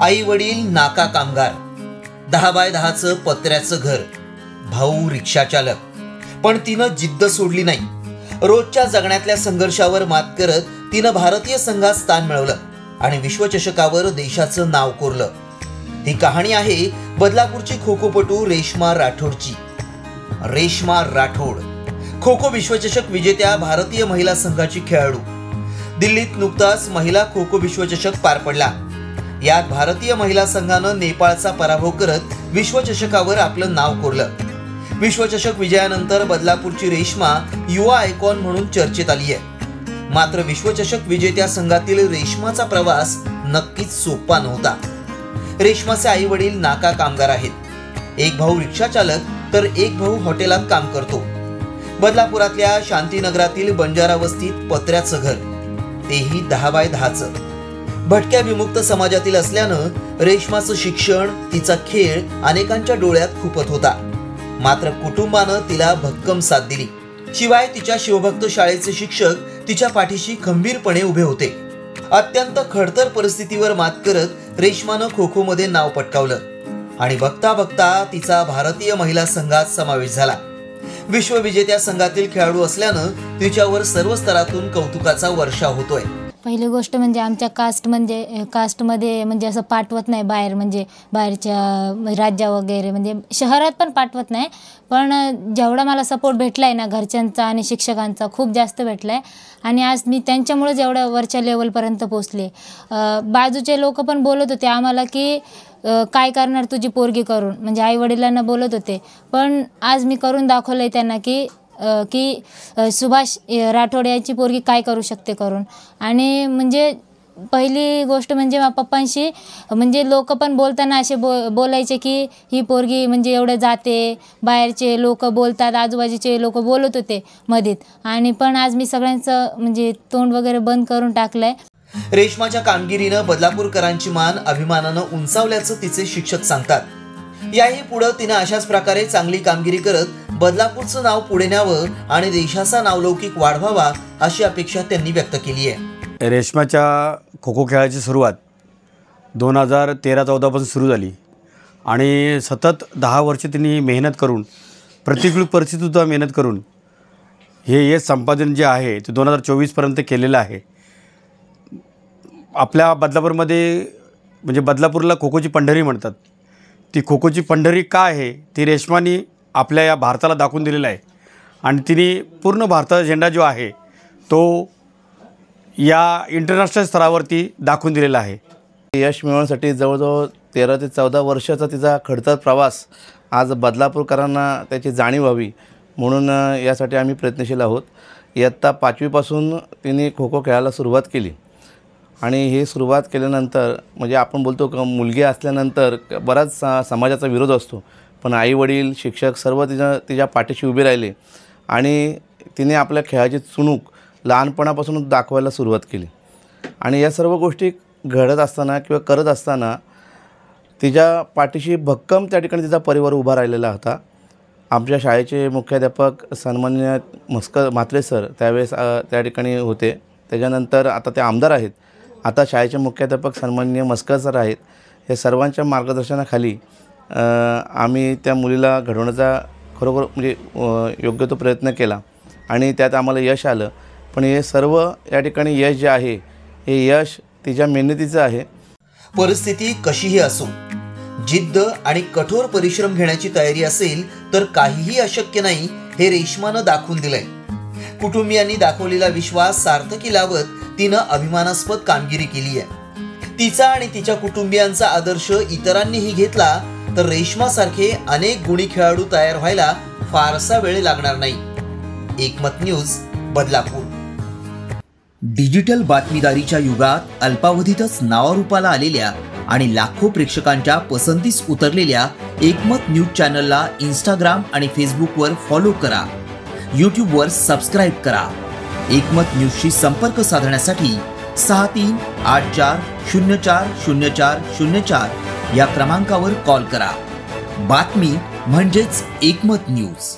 आई वडील नाका कामगार, 10x10चं पत्र्याचं घर, भाऊ रिक्षा चालक. पण तिनं जिद्द सोडली नाही. रोजच्या जगण्यातल्या संघर्षावर मात करत तिनं भारतीय संघात स्थान मिळवलं आणि विश्वचषकावर देशाचं नाव कोरलं. ही कहाणी आहे बदलापूरची खो-खोपटू रेश्मा राठोडची. रेश्मा राठोड खो-खो विश्वचषक विजेत्या भारतीय महिला संघाची खेळाडू. दिल्लीत नुकताच महिला खो-खो विश्वचषक पार पडला. यात भारतीय महिला संघानं नेपाळचा पराभव करत विश्वचषकावर आपलं नाव कोरलं. विश्वचषक विजयानंतर बदलापूरची रेश्मा युवा आयकॉन म्हणून चर्चेत आली आहे. मात्र विश्वचषक विजेत्या संघातील रेश्माचा प्रवास नक्कीच सोपा नव्हता. रेश्माचे आई वडील नाका कामगार आहेत. एक भाऊ रिक्षा चालक तर एक भाऊ हॉटेलात काम करतो. बदलापुरातल्या शांतीनगरातील बंजारा वस्तीत पत्र्याचं घर, तेही 10x10चं. भटक्या विमुक्त समाजातील असल्यानं रेश्माचं शिक्षण, तिचा खेळ अनेकांच्या डोळ्यात खुपत होता. मात्र कुटुंबानं तिला भक्कम साथ दिली. शिवाय तिच्या शिवभक्त शाळेचे शिक्षक तिच्या पाठीशी खंबीरपणे उभे होते. अत्यंत खडतर परिस्थितीवर मात करत रेश्मानं खो-खो मध्ये नाव पटकावलं आणि बघता बघता तिचा भारतीय महिला संघात समावेश झाला. विश्वविजेत्या संघातील खेळाडू असल्यानं तिच्यावर सर्व स्तरातून कौतुकाचा वर्षाव होतोय. पहिली गोष्ट म्हणजे आमच्या कास्टमध्ये म्हणजे असं पाठवत नाही बाहेर, म्हणजे बाहेरच्या राज्या वगैरे, म्हणजे शहरात पण पाठवत नाही. पण जेवढा मला सपोर्ट भेटला आहे ना घरच्यांचा आणि शिक्षकांचा, खूप जास्त भेटला आहे. आणि आज मी त्यांच्यामुळेच एवढ्या वरच्या लेवलपर्यंत पोचले. बाजूचे लोक पण बोलत होते आम्हाला की काय करणार तुझी पोरगी करून, म्हणजे आई वडिलांना बोलत होते. पण आज मी करून दाखवलं आहे त्यांना की सुभाष राठोड याची पोरगी काय करू शकते करून. आणि म्हणजे पहिली गोष्ट म्हणजे माझ्या पप्पांशी म्हणजे लोक पण बोलताना असे बोलायचे की ही पोरगी म्हणजे एवढं जाते, बाहेरचे लोक बोलतात, आजूबाजूचे लोक बोलत होते मध्येत. आणि पण आज मी सगळ्यांचं म्हणजे तोंड वगैरे बंद करून टाकलंय. रेश्माच्या कामगिरीनं बदलापूरकरांची मान अभिमानानं उंचावल्याचं तिचे शिक्षक सांगतात. याही पुढे तिने अशाच प्रकारे चांगली कामगिरी करत बदलापूरचं नाव पुढे न्यावं आणि देशाचा नावलौकिक वाढवावा अशी अपेक्षा त्यांनी व्यक्त केली आहे. रेश्माच्या खो-खो खेळाची सुरुवात 2013-14 पासून सुरू झाली आणि सतत 10 वर्ष तिने मेहनत करून, प्रतिकूल परिस्थितीसुद्धा मेहनत करून हे संपादन जे आहे ते 2024 पर्यंत केलेलं आहे. आपल्या बदलापूरमध्ये म्हणजे बदलापूरला खो-खोची पंढरी म्हणतात. ती खो-खोची पंढरी काय आहे ती रेश्मानी आपल्या या भारताला दाखवून दिलेलं आहे. आणि तिने पूर्ण भारताचा झेंडा जो आहे तो या इंटरनॅशनल स्तरावरती दाखवून दिलेला आहे. यश मिळवण्यासाठी जवळजवळ 13 ते 14 वर्षाचा तिचा खडतर प्रवास आज बदलापूरकरांना त्याची जाणीव व्हावी म्हणून यासाठी आम्ही प्रयत्नशील आहोत. इयत्ता 5वीपासून तिने खो-खो खेळायला सुरुवात केली आणि हे सुरुवात केल्यानंतर म्हणजे आपण बोलतो का मुलगी असल्यानंतर बराच समाजाचा विरोध असतो, पण आई वडील शिक्षक सर्व तिच्या पाठीशी उभे राहिले आणि तिने आपल्या खेळाची चुणूक लहानपणापासून दाखवायला सुरुवात केली. आणि या सर्व गोष्टी घडत असताना किंवा करत असताना तिच्या पाठीशी भक्कम त्या ठिकाणी तिचा परिवार उभा राहिलेला होता. आमच्या शाळेचे मुख्याध्यापक सन्माननीय म्हात्रे सर त्यावेळेस त्या ठिकाणी होते. त्याच्यानंतर आता ते आमदार आहेत. आता शाळेचे मुख्याध्यापक सन्माननीय मस्कर सर आहेत. हे सर्वांच्या मार्गदर्शनाखाली आम्ही त्या मुलीला घडवण्याचा खरोखर म्हणजे योग्य तो प्रयत्न केला आणि त्यात आम्हाला यश आलं. पण हे सर्व या ठिकाणी यश जे आहे हे यश तिच्या मेहनतीचं आहे. परिस्थिती कशीही असो, जिद्द आणि कठोर परिश्रम घेण्याची तयारी असेल तर काहीही अशक्य नाही हे रेश्मानं दाखवून दिलंय. कुटुंबियांनी दाखवलेला विश्वास सार्थकी लावत तिनं अभिमानास्पद कामगिरी केली आहे. तिचा आणि तिच्या कुटुंबियांचा आदर्श इतरांनीही घेतला तर रेश्मासारखे अनेक गुणी खेळाडू तयार व्हायला फारसा वेळ लागणार नाही. एकमत न्यूज, बदलापूर. डिजिटल बातमीदारीच्या युगात अल्पावधीतच नावारूपाला आलेल्या आणि लाखो प्रेक्षकांच्या पसंतीस उतरलेल्या एकमत न्यूज चॅनलला इंस्टाग्राम आणि फेसबुकवर फॉलो करा. यूट्यूबवर सबस्क्राईब करा. एकमत न्यूजशी संपर्क साधण्यासाठी 6384040404 या क्रमांकावर कॉल करा. बातमी म्हणजेच एकमत न्यूज.